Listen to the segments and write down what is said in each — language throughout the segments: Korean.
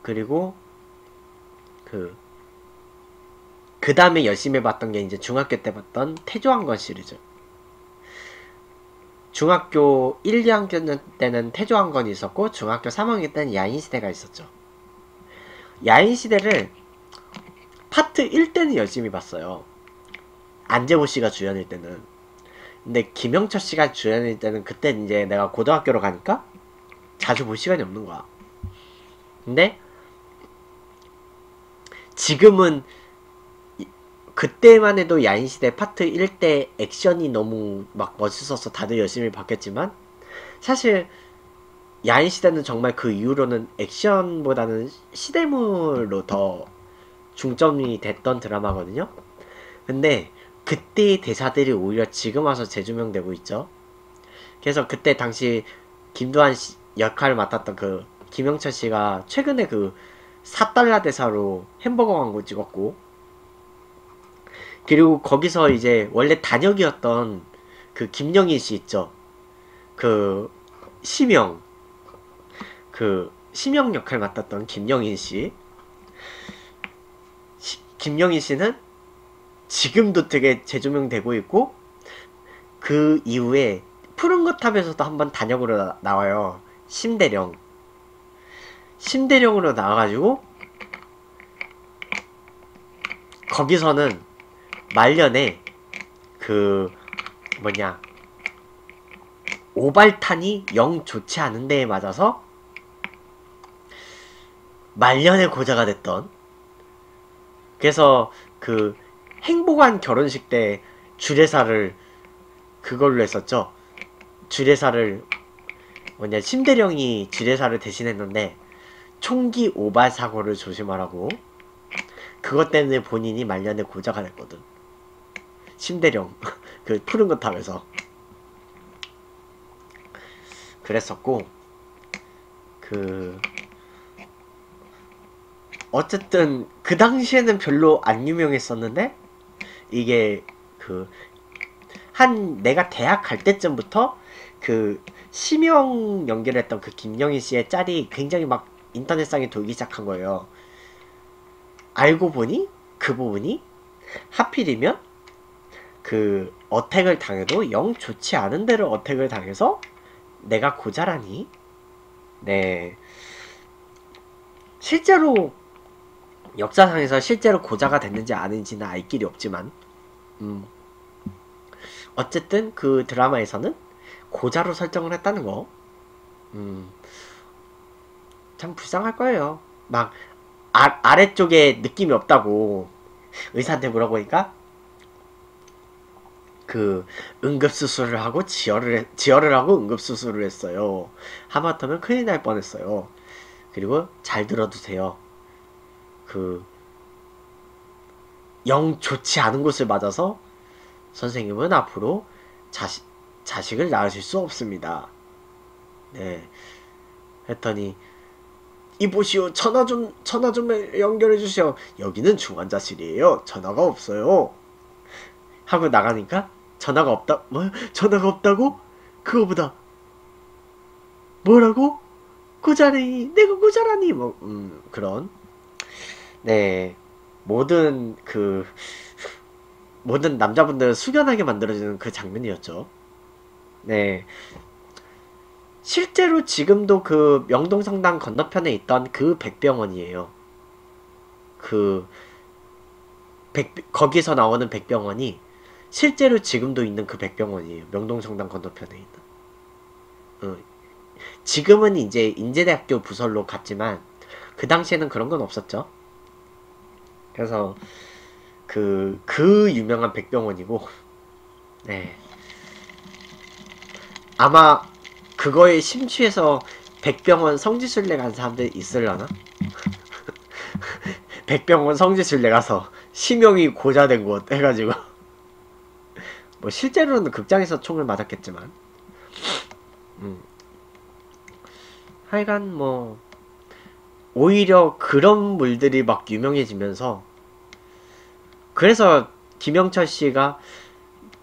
그리고 그 다음에 열심히 봤던 게 이제 중학교 때 봤던 태조왕건 시리즈. 중학교 1, 2학년 때는 태조왕건이 있었고 중학교 3학년 때는 야인시대가 있었죠. 야인시대를 파트 1 때는 열심히 봤어요. 안재호 씨가 주연일 때는. 근데 김영철 씨가 주연일 때는 그때 이제 내가 고등학교로 가니까 자주 볼 시간이 없는 거야. 근데 지금은 그때만 해도 야인시대 파트 1 때 액션이 너무 막 멋있어서 다들 열심히 봤겠지만 사실 야인시대는 정말 그 이후로는 액션보다는 시대물로 더 중점이 됐던 드라마거든요. 근데 그때의 대사들이 오히려 지금 와서 재조명되고 있죠. 그래서 그때 당시 김두한 씨 역할을 맡았던 그 김영철 씨가 최근에 그 4달러 대사로 햄버거 광고 찍었고, 그리고 거기서 이제 원래 단역이었던 그 김영희 씨 있죠. 그 심영, 그 심영 역할 맡았던 김영희 씨. 김영희 씨는 지금도 되게 재조명되고 있고, 그 이후에 푸른 거탑에서도 한번 단역으로 나와요. 심대령. 심대령으로 나와가지고 거기서는 말년에 그 뭐냐 오발탄이 영 좋지 않은 데에 맞아서 말년에 고자가 됐던, 그래서 그 행복한 결혼식 때 주례사를 그걸로 했었죠. 주례사를 뭐냐 심대령이 주례사를 대신했는데 총기 오발 사고를 조심하라고, 그것 때문에 본인이 말년에 고자가 됐거든. 심대령 그 푸른 거탑에서 그랬었고, 그 어쨌든 그 당시에는 별로 안 유명했었는데 이게 그 한 내가 대학 갈 때쯤부터 그 심영 연기를 했던 그 김영희 씨의 짤이 굉장히 막 인터넷상에 돌기 시작한 거예요. 알고 보니 그 부분이 하필이면 그 어택을 당해도 영 좋지 않은 데를 어택을 당해서 내가 고자라니. 네, 실제로 역사상에서 실제로 고자가 됐는지 아닌지는 알 길이 없지만 어쨌든 그 드라마에서는 고자로 설정을 했다는 거, 참 불쌍할 거예요. 막 아래쪽에 느낌이 없다고 의사한테 물어보니까 그 응급수술을 하고 지혈을 하고 응급수술을 했어요. 하마터면 큰일 날 뻔했어요. 그리고 잘 들어두세요. 그 영 좋지 않은 곳을 맞아서 선생님은 앞으로 자식을 낳으실 수 없습니다. 네. 했더니 이보시오, 전화 좀 연결해 주시오. 여기는 중환자실이에요. 전화가 없어요. 하고 나가니까 전화가 없다. 뭐? 전화가 없다고? 그거보다 뭐라고? 고자라니, 내가 고자라니. 뭐 그런, 네, 모든 모든 남자분들을 숙연하게 만들어주는 그 장면이었죠. 네, 실제로 지금도 그 명동성당 건너편에 있던 그 백병원이에요. 그 거기서 나오는 백병원이 실제로 지금도 있는 그 백병원이에요. 명동성당 건너편에 있는. 지금은 이제 인제대학교 부설로 갔지만 그 당시에는 그런 건 없었죠. 그래서 그 유명한 백병원이고, 네, 아마 그거에 심취해서 백병원 성지순례 간 사람들 있으려나? 백병원 성지순례 가서 심형이 고자된 곳 해가지고 뭐 실제로는 극장에서 총을 맞았겠지만, 하여간 뭐 오히려 그런 물들이 막 유명해지면서, 그래서 김영철 씨가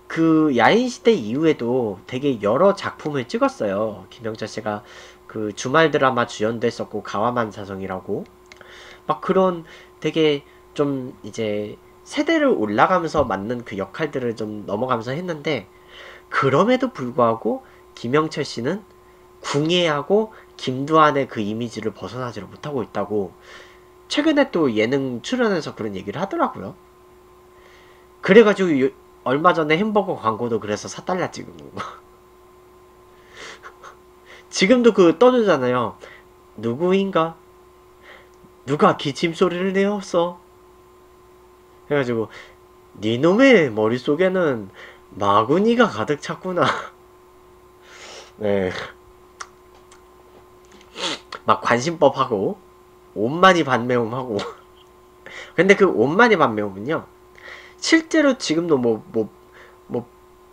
그 야인시대 이후에도 되게 여러 작품을 찍었어요. 김영철 씨가 그 주말 드라마 주연도 했었고, 가와만 사성이라고 막 그런 되게 좀 이제 세대를 올라가면서 맞는 그 역할들을 좀 넘어가면서 했는데, 그럼에도 불구하고 김영철 씨는 궁예하고 김두한의 그 이미지를 벗어나지를 못하고 있다고 최근에 또 예능 출연해서 그런 얘기를 하더라고요. 그래가지고 얼마 전에 햄버거 광고도 그래서 4달러 찍은 거고. 지금도 그 떠주잖아요. 누구인가? 누가 기침 소리를 내었어? 해가지고 니놈의 머릿속에는 마구니가 가득 찼구나. 네. 막 관심법하고 옷만이 반매움하고. 근데 그 옷만이 반매움은요, 실제로 지금도 뭐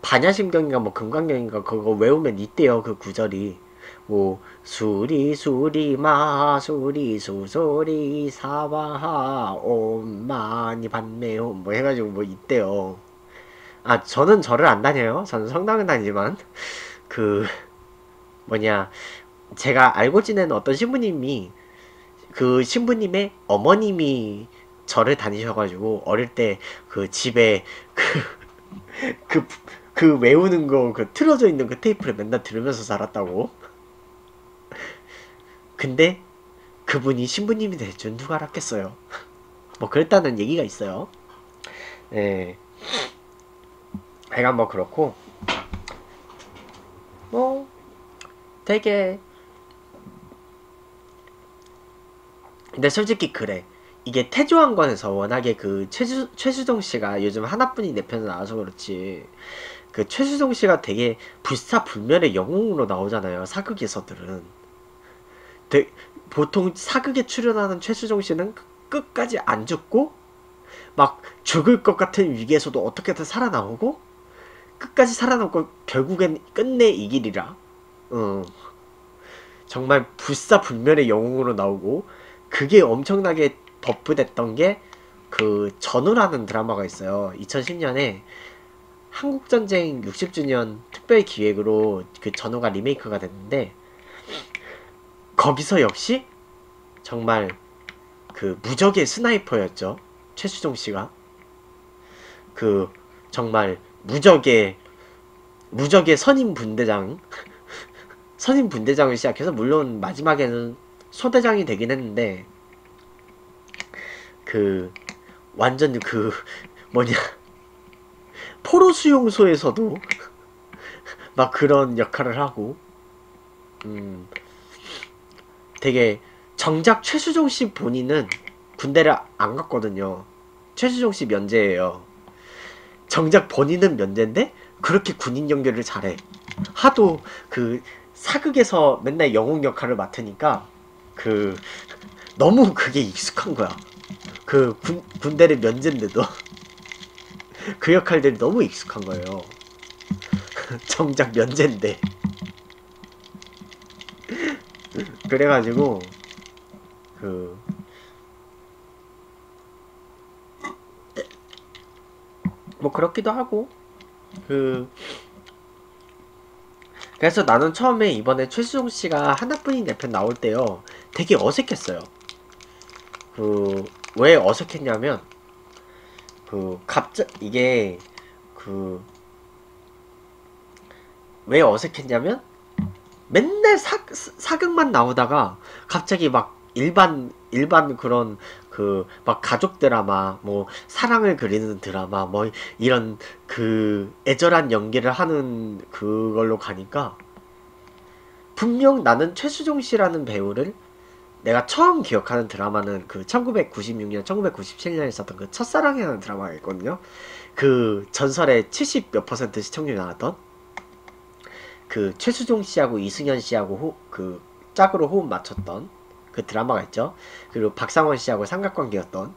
반야심경인가 뭐 금강경인가 그거 외우면 있대요. 그 구절이 뭐 수리 수리마 수리 수소리 사바하 옷만이 반매움 뭐 해가지고 뭐 있대요. 아, 저는 절을 안 다녀요. 저는 성당은 다니지만 그 뭐냐, 제가 알고 지내는 어떤 신부님이, 그 신부님의 어머님이 절을 다니셔가지고 어릴 때 그 집에 그, 그 외우는 거 그 틀어져 있는 그 테이프를 맨날 들으면서 살았다고. 근데 그분이 신부님이 될 줄 누가 알았겠어요. 뭐 그랬다는 얘기가 있어요. 네. 하여간 뭐 그렇고, 뭐 되게, 근데 솔직히 그래. 이게 태조왕건에서 워낙에 그 최수종 씨가 요즘 하나뿐인 내 편에 나와서 그렇지, 그 최수종 씨가 되게 불사불멸의 영웅으로 나오잖아요. 사극에서들은. 보통 사극에 출연하는 최수종 씨는 끝까지 안 죽고 막 죽을 것 같은 위기에서도 어떻게든 살아나오고 끝까지 살아남고 결국엔 끝내 이기리라. 정말 불사불멸의 영웅으로 나오고, 그게 엄청나게 버프됐던 게 그 전우라는 드라마가 있어요. 2010년에 한국전쟁 60주년 특별 기획으로 그 전우가 리메이크가 됐는데, 거기서 역시 정말 그 무적의 스나이퍼였죠. 최수종 씨가. 그 정말 무적의 선임 분대장 선임 분대장을 시작해서, 물론 마지막에는 소대장이 되긴 했는데, 그 완전 그 뭐냐, 포로 수용소에서도 막 그런 역할을 하고, 되게, 정작 최수종 씨 본인은 군대를 안 갔거든요. 최수종 씨 면제예요. 정작 본인은 면제인데 그렇게 군인 연기를 잘해. 하도 그 사극에서 맨날 영웅 역할을 맡으니까 그 너무 그게 익숙한 거야. 그 군대를 면제인데도 그 역할들이 너무 익숙한 거예요. 정작 면제인데. 그래가지고 그 뭐 그렇기도 하고, 그래서 나는 처음에 이번에 최수종 씨가 하나뿐인 내 편 나올 때요, 되게 어색했어요. 왜 어색했냐면, 이게, 왜 어색했냐면, 맨날 사극만 나오다가, 갑자기 막, 일반 그런, 막 가족 드라마, 뭐, 사랑을 그리는 드라마, 뭐, 이런, 애절한 연기를 하는 그걸로 가니까, 분명 나는 최수종 씨라는 배우를, 내가 처음 기억하는 드라마는 그 1996년, 1997년에 있었던 그 첫사랑이라는 드라마가 있거든요. 그 전설의 70 몇 % 시청률이 나왔던, 그 최수종 씨하고 이승현 씨하고 짝으로 호흡 맞췄던 그 드라마가 있죠. 그리고 박상원 씨하고 삼각관계였던,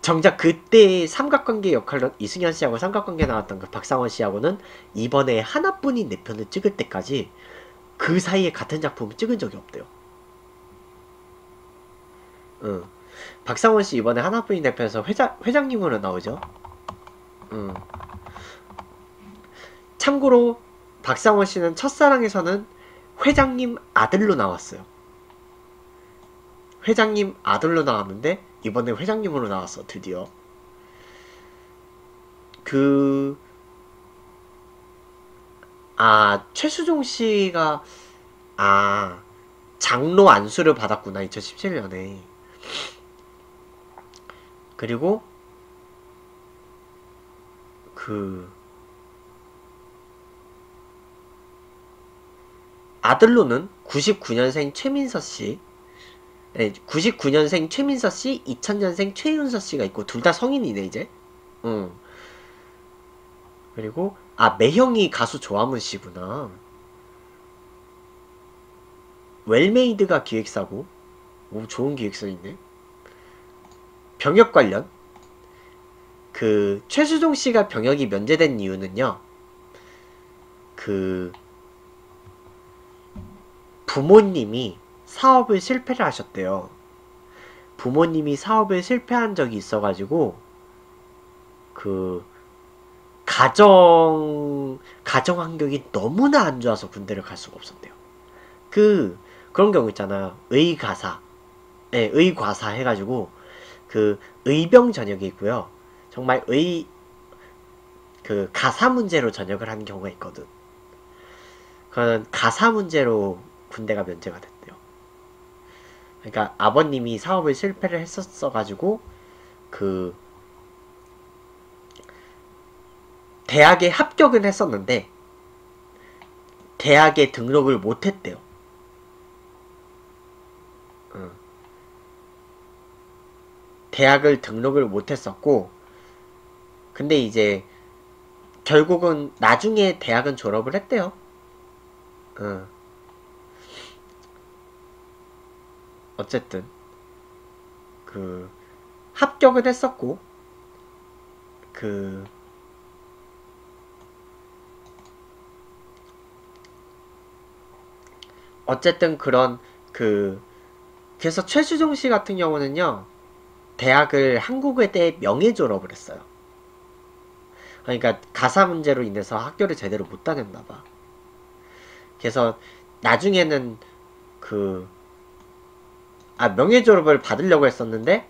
정작 그때 삼각관계 역할로 이승현 씨하고 삼각관계 나왔던 그 박상원 씨하고는 이번에 하나뿐인 내 편을 찍을 때까지 그 사이에 같은 작품을 찍은 적이 없대요. 박상원 씨 이번에 하나뿐인 내 편에서 회장님으로 나오죠. 참고로 박상원 씨는 첫사랑에서는 회장님 아들로 나왔어요. 회장님 아들로 나왔는데 이번에 회장님으로 나왔어 드디어. 그 최수종 씨가 장로 안수를 받았구나 2017년에. 그리고 그 아들로는 99년생 최민서 씨, 99년생 최민서 씨, 2000년생 최윤서 씨가 있고 둘 다 성인이네 이제. 응. 그리고 매형이 가수 조화문 씨구나. 웰메이드가 기획사고. 오, 좋은 기획사 있네. 병역 관련. 그 최수종 씨가 병역이 면제된 이유는요. 그 부모님이 사업을 실패를 하셨대요. 부모님이 사업을 실패한 적이 있어가지고 그 가정 환경이 너무나 안 좋아서 군대를 갈 수가 없었대요. 그런 경우 있잖아요. 의가사, 의과사 해가지고 그 의병 전역이 있고요. 정말 그 가사 문제로 전역을 하는 경우가 있거든. 그건 가사 문제로 군대가 면제가 됐대요. 그러니까 아버님이 사업을 실패를 했었어가지고 그 대학에 합격은 했었는데 대학에 등록을 못했대요. 대학을 등록을 못했었고, 근데 이제 결국은 나중에 대학은 졸업을 했대요. 어쨌든 그 합격은 했었고, 그 어쨌든 그래서 최수종 씨 같은 경우는요, 대학을 한국외대 명예 졸업을 했어요. 그러니까 가사 문제로 인해서 학교를 제대로 못 다녔나봐. 그래서 나중에는 명예 졸업을 받으려고 했었는데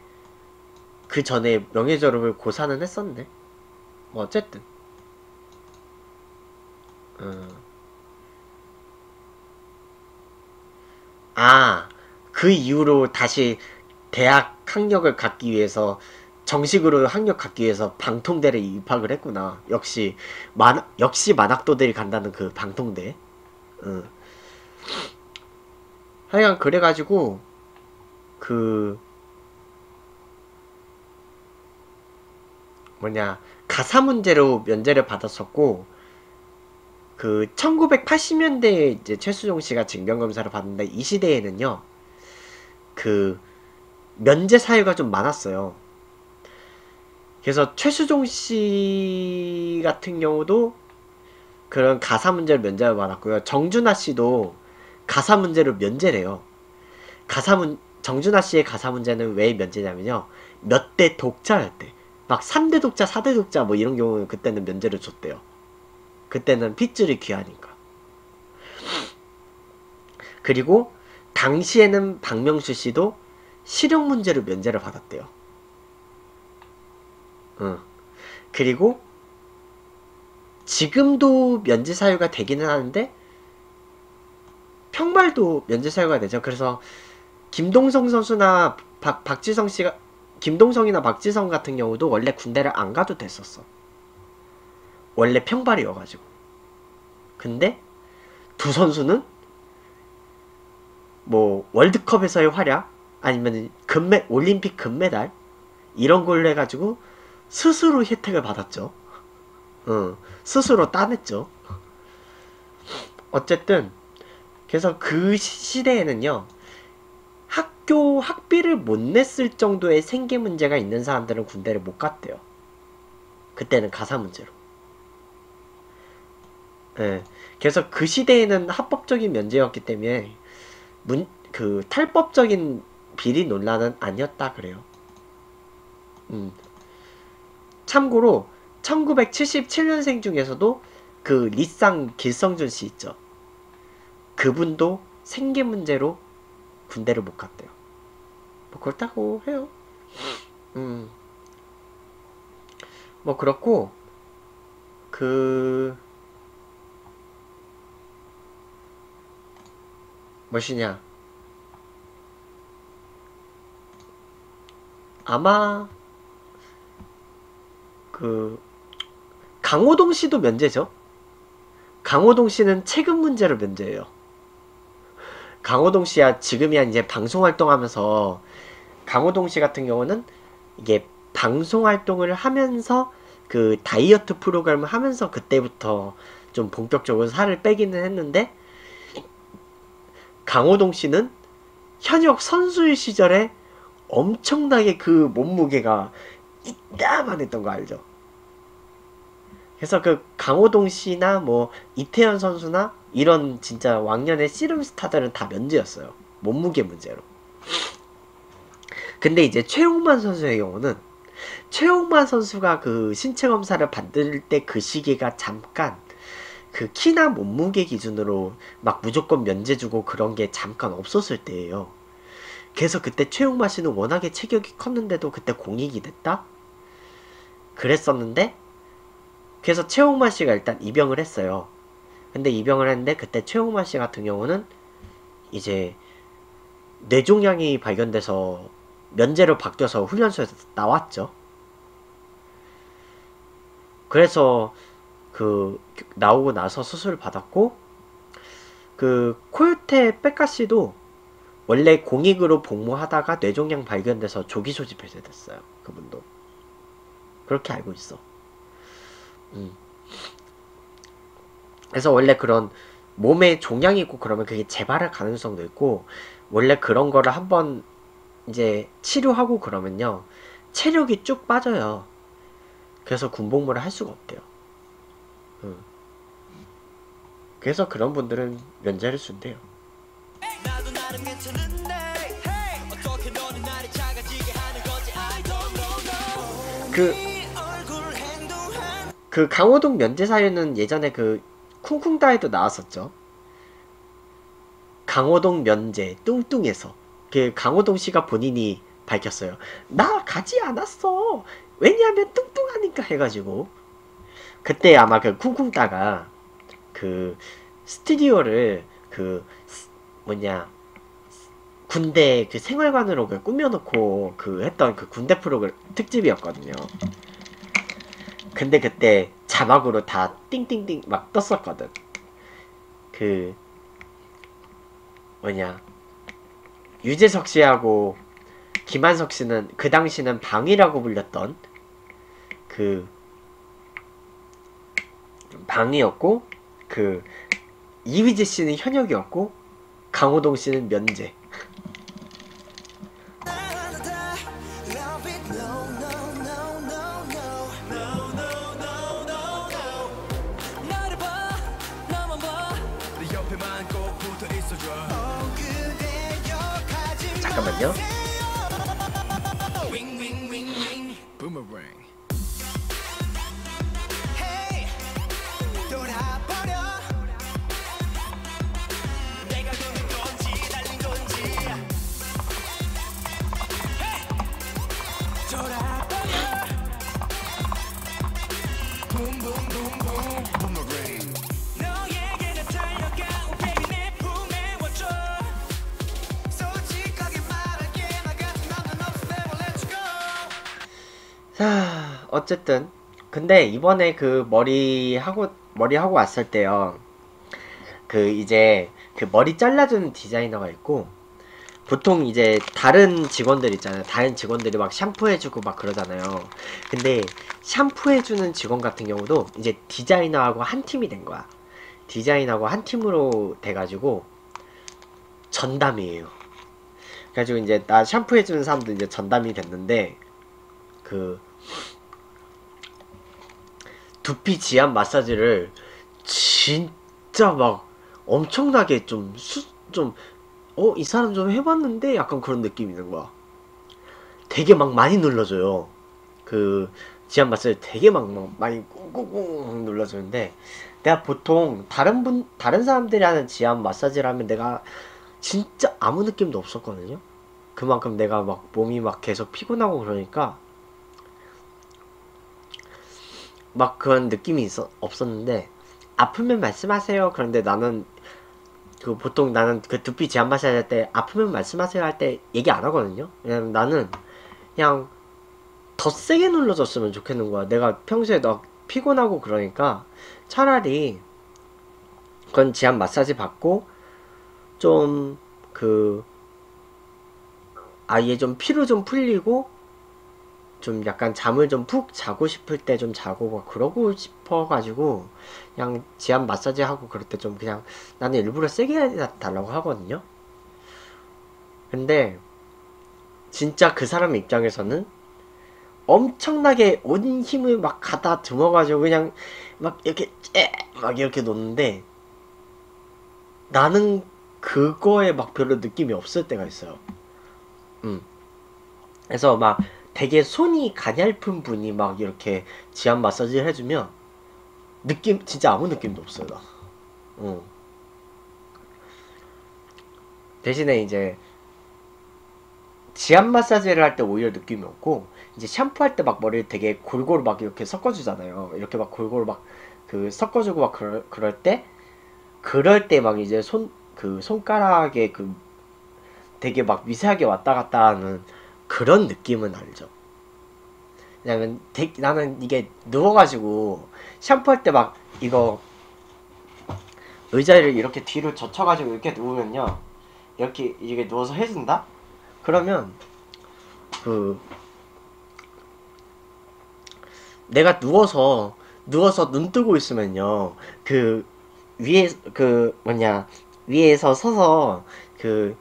그 전에 명예 졸업을 고사는 했었네. 뭐 어쨌든 그 이후로 다시 대학 학력을 갖기 위해서 정식으로 학력 갖기 위해서 방통대를 입학을 했구나. 역시 만학도들이 간다는 그 방통대. 하여간 그래가지고 가사 문제로 면제를 받았었고, 1980년대에 이제 최수종 씨가 징병검사를 받는데 이 시대에는요, 면제 사유가 좀 많았어요. 그래서 최수종 씨 같은 경우도 그런 가사 문제로 면제를 받았고요. 정준하 씨도 가사 문제로 면제래요. 정준하 씨의 가사 문제는 왜 면제냐면요. 몇 대 독자였대. 막 3대 독자, 4대 독자 뭐 이런 경우는 그때는 면제를 줬대요. 그때는 핏줄이 귀하니까. 그리고 당시에는 박명수 씨도 실형 문제로 면제를 받았대요. 그리고 지금도 면제 사유가 되기는 하는데 평발도 면제 사유가 되죠. 그래서 김동성 선수나 박지성 씨가, 김동성이나 박지성 같은 경우도 원래 군대를 안 가도 됐었어. 원래 평발이어가지고. 근데 두 선수는 뭐 월드컵에서의 활약, 아니면 올림픽 금메달 이런 걸로 해가지고 스스로 혜택을 받았죠. 스스로 따냈죠. 어쨌든 그래서 그 시대에는요, 학비를 못 냈을 정도의 생계 문제가 있는 사람들은 군대를 못 갔대요. 그때는 가사 문제로. 그래서 그 시대에는 합법적인 면제였기 때문에 탈법적인 비리 논란은 아니었다 그래요. 참고로 1977년생 중에서도 리쌍 길성준 씨 있죠. 그분도 생계 문제로 군대를 못 갔대요. 뭐 그렇다고 해요. 뭐 그렇고 그 뭐시냐 아마 그 강호동 씨도 면제죠. 강호동 씨는 최근 문제로 면제예요. 강호동 씨야 지금이야 이제 방송 활동하면서 강호동 씨 같은 경우는 이게 방송 활동을 하면서 그 다이어트 프로그램을 하면서 그때부터 좀 본격적으로 살을 빼기는 했는데 강호동 씨는 현역 선수일 시절에 엄청나게 그 몸무게가 이따만했던 거 알죠? 그래서 그 강호동 씨나 뭐 이태현 선수나 이런 진짜 왕년의 씨름 스타들은 다 면제였어요. 몸무게 문제로. 근데 이제 최홍만 선수의 경우는 최홍만 선수가 그 신체 검사를 받을 때 그 시기가 잠깐 그 키나 몸무게 기준으로 막 무조건 면제 주고 그런 게 잠깐 없었을 때예요. 그래서 그때 최홍만 씨는 워낙에 체격이 컸는데도 그때 공익이 됐다? 그랬었는데 그래서 최홍만 씨가 일단 입영을 했어요. 근데 입영을 했는데 그때 최홍만 씨 같은 경우는 이제 뇌종양이 발견돼서 면제로 바뀌어서 훈련소에서 나왔죠. 그래서 그 나오고 나서 수술을 받았고 그 코요테 백가 씨도 원래 공익으로 복무하다가 뇌종양 발견돼서 조기 소집 해제됐어요. 그분도 그렇게 알고 있어. 그래서 원래 그런 몸에 종양이 있고 그러면 그게 재발할 가능성도 있고 원래 그런 거를 한번 이제 치료하고 그러면요 체력이 쭉 빠져요. 그래서 군복무를 할 수가 없대요. 그래서 그런 분들은 면제를 준대요. 그 강호동 면제 사유는 예전에 그 쿵쿵따에도 나왔었죠. 강호동 면제 뚱뚱해서 그 강호동 씨가 본인이 밝혔어요. 나 가지 않았어. 왜냐하면 뚱뚱하니까 해가지고 그때 아마 그 쿵쿵따가 그 스튜디오를 그 뭐냐 군대 그 생활관으로 그 꾸며놓고 그 했던 그 군대 프로그램 특집이었거든요. 근데 그때 자막으로 다 띵띵띵 막 떴었거든. 그 뭐냐 유재석 씨하고 김한석 씨는 그 당시는 방이라고 불렸던 그 방이었고 그 이휘재 씨는 현역이었고 강호동 씨는 면제. 잠깐만요. 자, 어쨌든 근데 이번에 그 머리 하고 왔을 때요. 그 이제 그 머리 잘라주는 디자이너가 있고 보통 이제 다른 직원들 있잖아요. 다른 직원들이 막 샴푸해주고 막 그러잖아요. 근데 샴푸해주는 직원 같은 경우도 이제 디자이너하고 한 팀이 된 거야. 디자이너하고 한 팀으로 돼가지고 전담이에요. 그래가지고 이제 나 샴푸해주는 사람도 이제 전담이 됐는데 그 두피 지압 마사지를 진짜 막 엄청나게 이 사람 좀 해봤는데 약간 그런 느낌이 있는 거야. 되게 막 많이 눌러줘요. 그 지압 마사지 되게 막 많이 꾹꾹꾹 눌러주는데 내가 보통 다른 사람들이 하는 지압 마사지를 하면 내가 진짜 아무 느낌도 없었거든요. 그만큼 내가 막 몸이 막 계속 피곤하고 그러니까 막 그런 느낌이 없었는데, 아프면 말씀하세요. 그런데 나는 그 보통 나는 그 두피 제한 마사지 할 때 아프면 말씀하세요 할 때 얘기 안 하거든요. 왜냐면 나는 그냥 더 세게 눌러줬으면 좋겠는 거야. 내가 평소에 너 피곤하고 그러니까 차라리 그건 제한 마사지 받고 좀 그 아예 좀 피로 좀 풀리고 좀 약간 잠을 좀 푹 자고 싶을 때 좀 자고 막 그러고 싶어가지고 그냥 제한 마사지 하고 그럴 때 좀 그냥 나는 일부러 세게 해달라고 하거든요. 근데 진짜 그 사람 입장에서는 엄청나게 온 힘을 막 갖다 들어가지고 그냥 막 이렇게 막 이렇게 놓는데 나는 그거에 막 별로 느낌이 없을 때가 있어요. 음. 그래서 막 되게 손이 가냘픈 분이 막 이렇게 지압 마사지를 해주면 느낌 진짜 아무 느낌도 없어요. 나. 어. 대신에 이제 지압 마사지를 할 때 오히려 느낌이 없고 이제 샴푸할 때 막 머리를 되게 골고루 막 이렇게 섞어주잖아요. 이렇게 막 골고루 막 그 섞어주고 막 그럴 때 막 이제 그 손가락에 그 되게 막 미세하게 왔다 갔다 하는 그런 느낌은 알죠. 왜냐면 나는 이게 누워가지고 샴푸할 때 막 이거 의자를 이렇게 뒤로 젖혀가지고 이렇게 누우면요, 이렇게 이게 누워서 해준다? 그러면 그 내가 누워서 눈 뜨고 있으면요, 그 위에 그 뭐냐 위에서 서서 그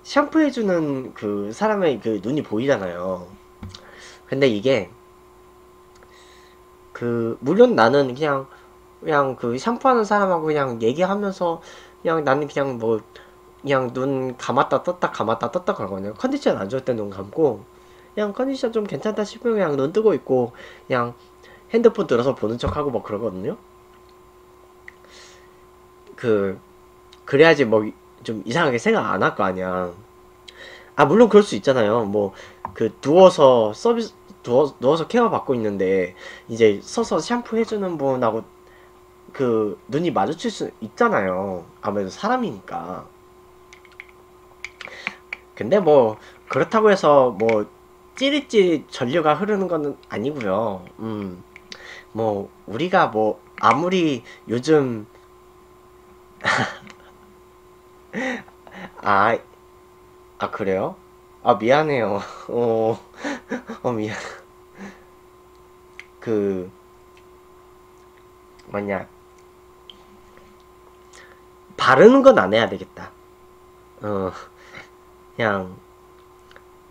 샴푸해주는 그 사람의 그 눈이 보이잖아요. 근데 이게 그 물론 나는 그냥 그 샴푸하는 사람하고 그냥 얘기하면서 그냥 나는 그냥 뭐 그냥 눈 감았다 떴다 감았다 떴다 그러거든요. 컨디션 안 좋을 때 눈 감고 그냥 컨디션 좀 괜찮다 싶으면 그냥 눈 뜨고 있고 그냥 핸드폰 들어서 보는 척하고 뭐 그러거든요. 그 그래야지 뭐 좀 이상하게 생각 안 할 거 아니야. 아 물론 그럴 수 있잖아요. 뭐 그 누워서 케어 받고 있는데 이제 서서 샴푸 해주는 분하고 그 눈이 마주칠 수 있잖아요. 아무래도 사람이니까. 근데 뭐 그렇다고 해서 뭐 찌릿찌릿 전류가 흐르는 건 아니고요. 뭐 우리가 뭐 아무리 요즘 아, 아 그래요? 아 미안해요. 어, 미안. 그 뭐냐 바르는 건 안 해야 되겠다. 어, 그냥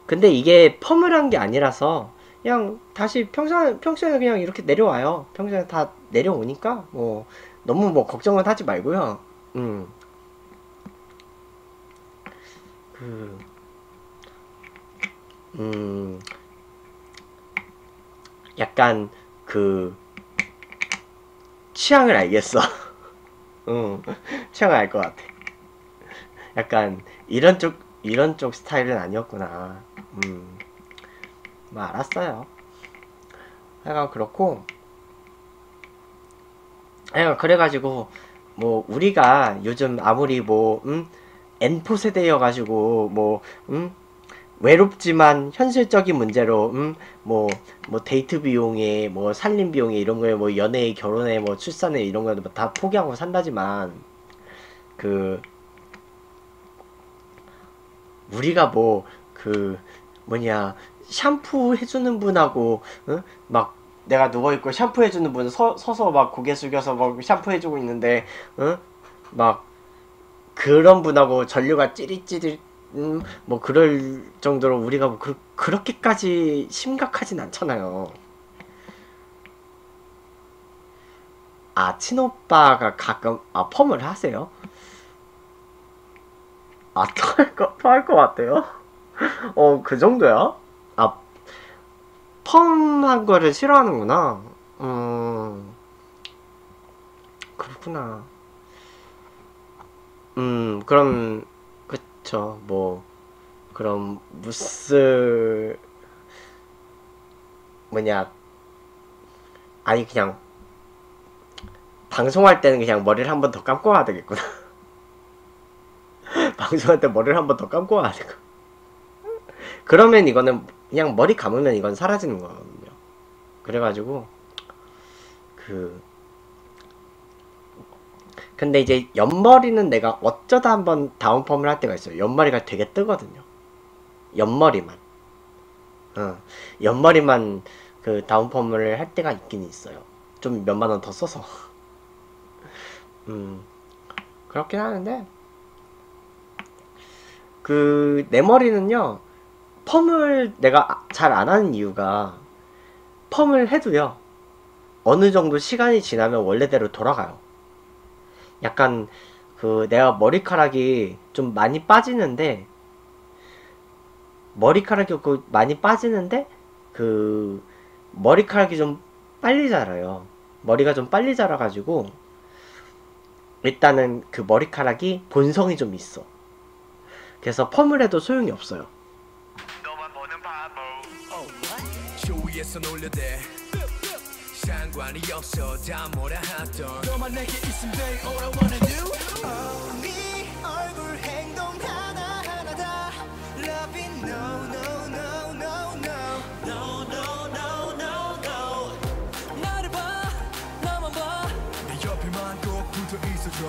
근데 이게 펌을 한 게 아니라서 그냥 다시 평소에 그냥 이렇게 내려와요. 평소에 다 내려오니까 뭐 너무 뭐 걱정은 하지 말고요. 음, 그, 음, 약간 그 취향을 알겠어. 취향을 알 것 같아. 약간 이런 쪽 스타일은 아니었구나. 뭐 알았어요. 하여간 그렇고, 하여간 그래가지고 뭐 우리가 요즘 아무리 뭐 N포 세대여가지고 뭐 외롭지만 현실적인 문제로 뭐 뭐 데이트 비용에 뭐 살림 비용에 이런 거에 뭐 연애에 결혼에 뭐 출산에 이런 거에 다 포기하고 산다지만 그 우리가 뭐 그 뭐냐 샴푸 해주는 분하고 막 내가 누워있고 샴푸 해주는 분 서서 막 고개 숙여서 막 샴푸 해주고 있는데 막 그런 분하고 전류가 찌릿찌릿 뭐 그럴 정도로 우리가 뭐 그렇게까지 심각하진 않잖아요. 아 친오빠가 가끔 펌을 하세요? 토할 것 같아요? 그 정도야? 아 펌한 거를 싫어하는구나. 그렇구나. 그럼 그쵸 뭐 그럼 무스 뭐냐 아니 그냥 방송할 때는 그냥 머리를 한 번 더 감고 와야 되겠구나. 방송할 때 머리를 한 번 더 감고 와야 되고. 그러면 이거는 그냥 머리 감으면 이건 사라지는 거거든요. 그래가지고 근데 이제 옆머리는 내가 어쩌다 한번 다운펌을 할 때가 있어요. 옆머리가 되게 뜨거든요. 옆머리만. 옆머리만 그 다운펌을 할 때가 있긴 있어요. 좀 몇만 원 더 써서. 그렇긴 하는데 내 머리는요 펌을 내가 잘 안 하는 이유가 펌을 해도요 어느 정도 시간이 지나면 원래대로 돌아가요. 약간 내가 머리카락이 좀 많이 빠지는데 머리카락이 좀 빨리 자라요. 머리가 좀 빨리 자라가지고 일단은 그 머리카락이 본성이 좀 있어. 그래서 펌을 해도 소용이 없어요. 너만 보는 바보. 주위에서 놀려대. 상관이 없어 다 뭐라 하던. 너만 내게 있으면 돼 all I wanna do. 네 얼굴 행동 하나하나 다 Love it no no no no no no no no no no 나를 봐 나만 봐 내 옆에만 꼭 붙어 있어줘.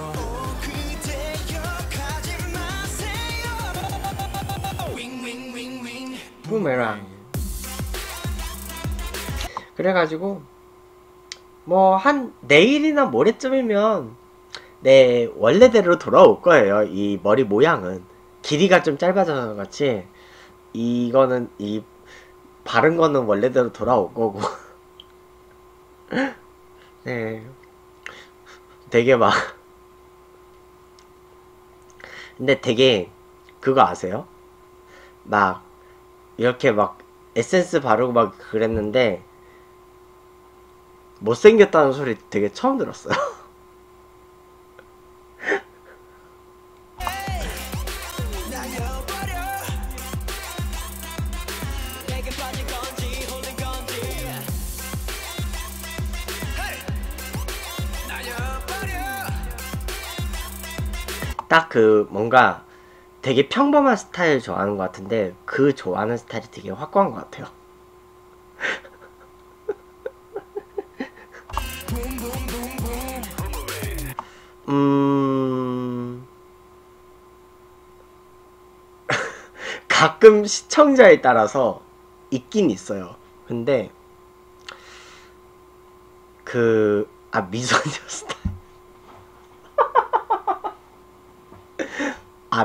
그대 기억하지 마세요. 윙윙윙윙 부메랑. 그래가지고 뭐 한 내일이나 모레쯤이면 내 원래대로 돌아올 거예요. 이 머리 모양은 길이가 좀 짧아져서 그렇지 이거는 이 바른 거는 원래대로 돌아올 거고. 네 되게 막 근데 되게 그거 아세요? 막 이렇게 막 에센스 바르고 막 그랬는데 못생겼다는 소리 되게 처음 들었어요. 딱 뭔가 되게 평범한 스타일 좋아하는 것 같은데 그 좋아하는 스타일이 되게 확고한 것 같아요. 가끔 시청자에 따라서 있긴 있어요. 근데 미소녀 스타일.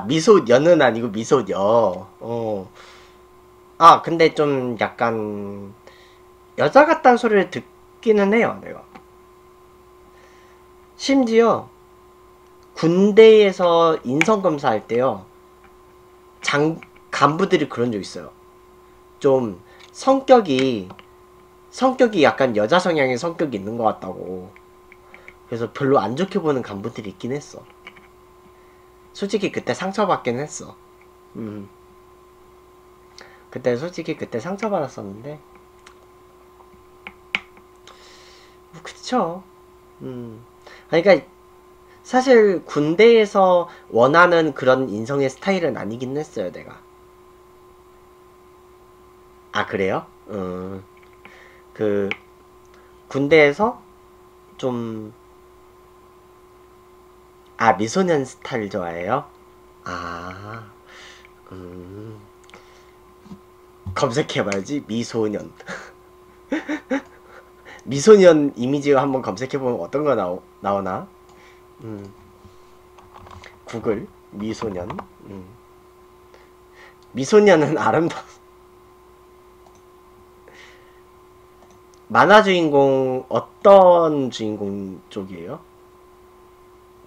미소녀는 아니고 미소녀. 근데 좀 약간 여자 같다는 소리를 듣기는 해요, 내가. 심지어 군대에서 인성검사 할 때요. 간부들이 그런 적 있어요. 좀 성격이 약간 여자 성향의 성격이 있는 것 같다고. 그래서 별로 안 좋게 보는 간부들이 있긴 했어. 솔직히 그때 상처받긴 했어. 그때 상처받았었는데 그쵸. 그러니까 사실 군대에서 원하는 그런 인성의 스타일은 아니긴 했어요, 내가. 그래요? 군대에서 좀 미소년 스타일 좋아해요? 검색해봐야지. 미소년. 미소년 이미지로 한번 검색해보면 어떤 거 나오나? 구글 미소년. 미소년은 만화 주인공 어떤 주인공 쪽이에요?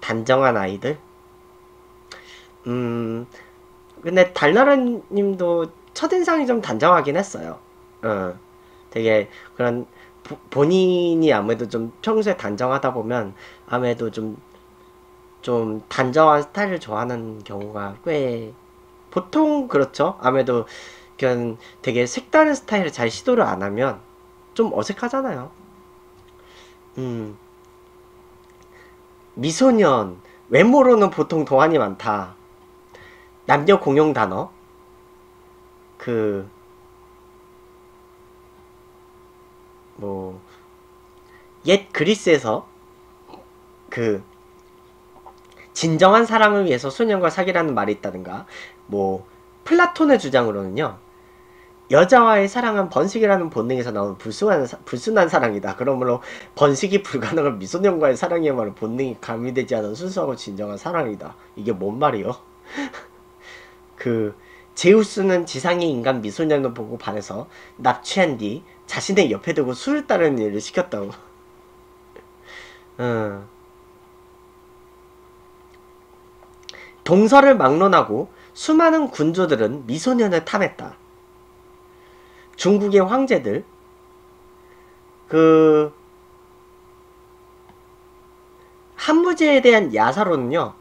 단정한 아이들? 근데 달나라님도 첫인상이 좀 단정하긴 했어요. 되게 그런 본인이 아무래도 좀 평소에 단정하다 보면 아무래도 좀 단정한 스타일을 좋아하는 경우가 꽤 보통 그렇죠. 아무래도 그냥 되게 색다른 스타일을 잘 시도를 안 하면 좀 어색하잖아요. 음, 미소년, 외모로는 보통 동안이 많다. 남녀 공용 단어, 그, 뭐, 옛 그리스에서 그, 진정한 사랑을 위해서 소년과 사귀라는 말이 있다든가, 뭐, 플라톤의 주장으로는요, 여자와의 사랑은 번식이라는 본능에서 나오는 불순한 사랑이다. 그러므로 번식이 불가능한 미소년과의 사랑이야말로 본능이 가미되지 않은 순수하고 진정한 사랑이다. 이게 뭔 말이요? 그 제우스는 지상의 인간 미소년을 보고 반해서 납치한 뒤 자신의 옆에 두고 술을 따르는 일을 시켰다고. 동서를 막론하고 수많은 군주들은 미소년을 탐했다. 중국의 황제들, 그 한무제에 대한 야사로는요,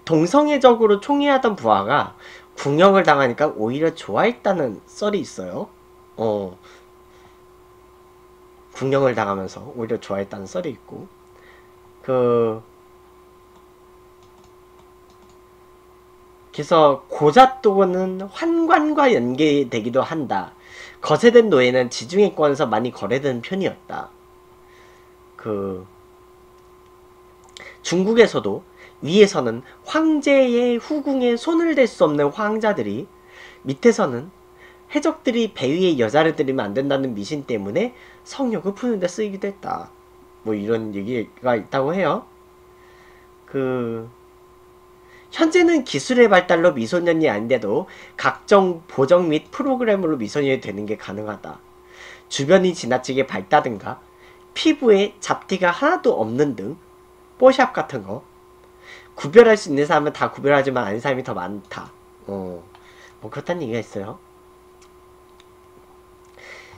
동성애적으로 총애하던 부하가 궁형을 당하니까 오히려 좋아했다는 썰이 있어요. 궁형을 당하면서 오히려 좋아했다는 썰이 있고, 그래서 고잣도는 환관과 연계되기도 한다. 거세된 노예는 지중해권에서 많이 거래되는 편이었다. 중국에서도 위에서는 황제의 후궁에 손을 댈 수 없는 황자들이, 밑에서는 해적들이 배 위에 여자를 들이면 안 된다는 미신 때문에 성욕을 푸는데 쓰이기도 했다. 뭐 이런 얘기가 있다고 해요. 현재는 기술의 발달로 미소년이 아닌데도 각종 보정 및 프로그램으로 미소년이 되는 게 가능하다. 주변이 지나치게 밝다든가 피부에 잡티가 하나도 없는 등 뽀샵 같은 거, 구별할 수 있는 사람은 다 구별하지만 아닌 사람이 더 많다. 뭐 그렇다는 얘기가 있어요.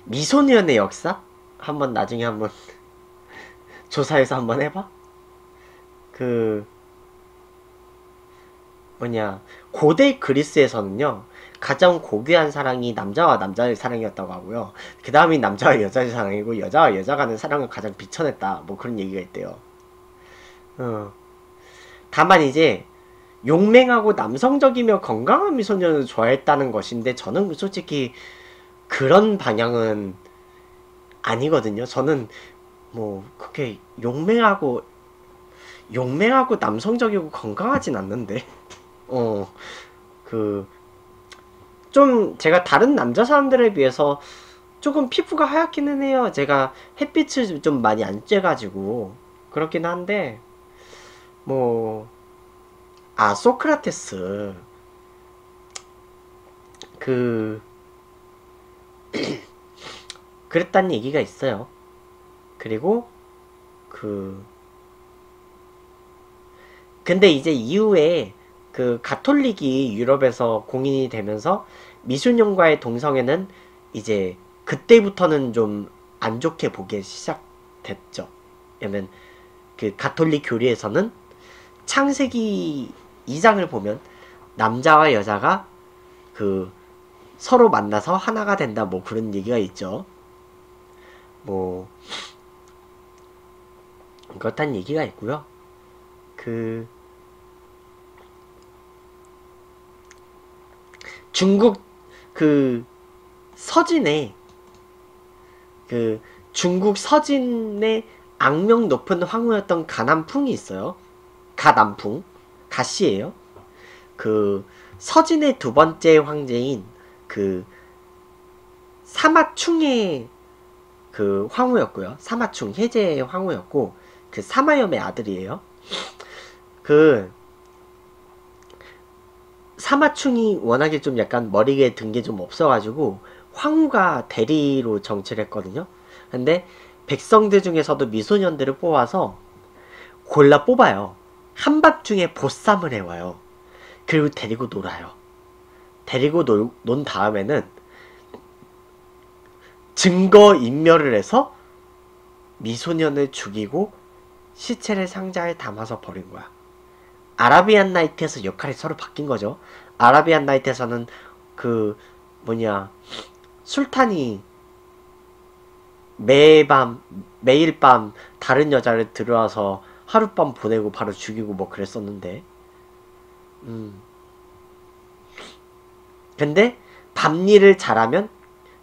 미소년의 역사? 나중에 한번 조사해서 한번 해봐. 고대 그리스에서는요, 가장 고귀한 사랑이 남자와 남자의 사랑이었다고 하고요. 그 다음이 남자와 여자의 사랑이고, 여자와 여자 간의 사랑을 가장 비춰냈다. 뭐 그런 얘기가 있대요. 다만 이제 용맹하고 남성적이며 건강한 미소년을 좋아했다는 것인데, 저는 솔직히 그런 방향은 아니거든요. 저는 뭐 그렇게 용맹하고 남성적이고 건강하진 않는데. 좀 제가 다른 남자 사람들에 비해서 조금 피부가 하얗기는 해요. 제가 햇빛을 좀 많이 안 쬐가지고 그렇긴 한데, 소크라테스 그랬다는 얘기가 있어요. 그리고 근데 이제 이후에 가톨릭이 유럽에서 공인이 되면서 미소년과의 동성애는 이제 그때부터는 좀 안 좋게 보기 시작됐죠. 왜냐면 가톨릭 교리에서는 창세기 2장을 보면 남자와 여자가 서로 만나서 하나가 된다, 뭐 그런 얘기가 있죠. 뭐 그렇다는 얘기가 있고요. 중국 서진에 중국 서진의 악명 높은 황후였던 가남풍이 있어요. 가남풍, 가씨예요. 서진의 두 번째 황제인 사마충의 황후였고요. 사마충 해제의 황후였고, 사마염의 아들이에요. 사마충이 워낙에 좀 약간 머리에 든 게 좀 없어가지고 황후가 대리로 정치를 했거든요. 근데 백성들 중에서도 미소년들을 뽑아서 골라 뽑아요. 한밤중에 보쌈을 해와요. 그리고 데리고 놀아요. 데리고 논 다음에는 증거인멸을 해서 미소년을 죽이고 시체를 상자에 담아서 버린 거야. 아라비안 나이트에서 역할이 서로 바뀐 거죠. 아라비안 나이트에서는 그 뭐냐 술탄이 매일 밤 다른 여자를 들어와서 하룻밤 보내고 바로 죽이고 뭐 그랬었는데. 근데 밤일을 잘하면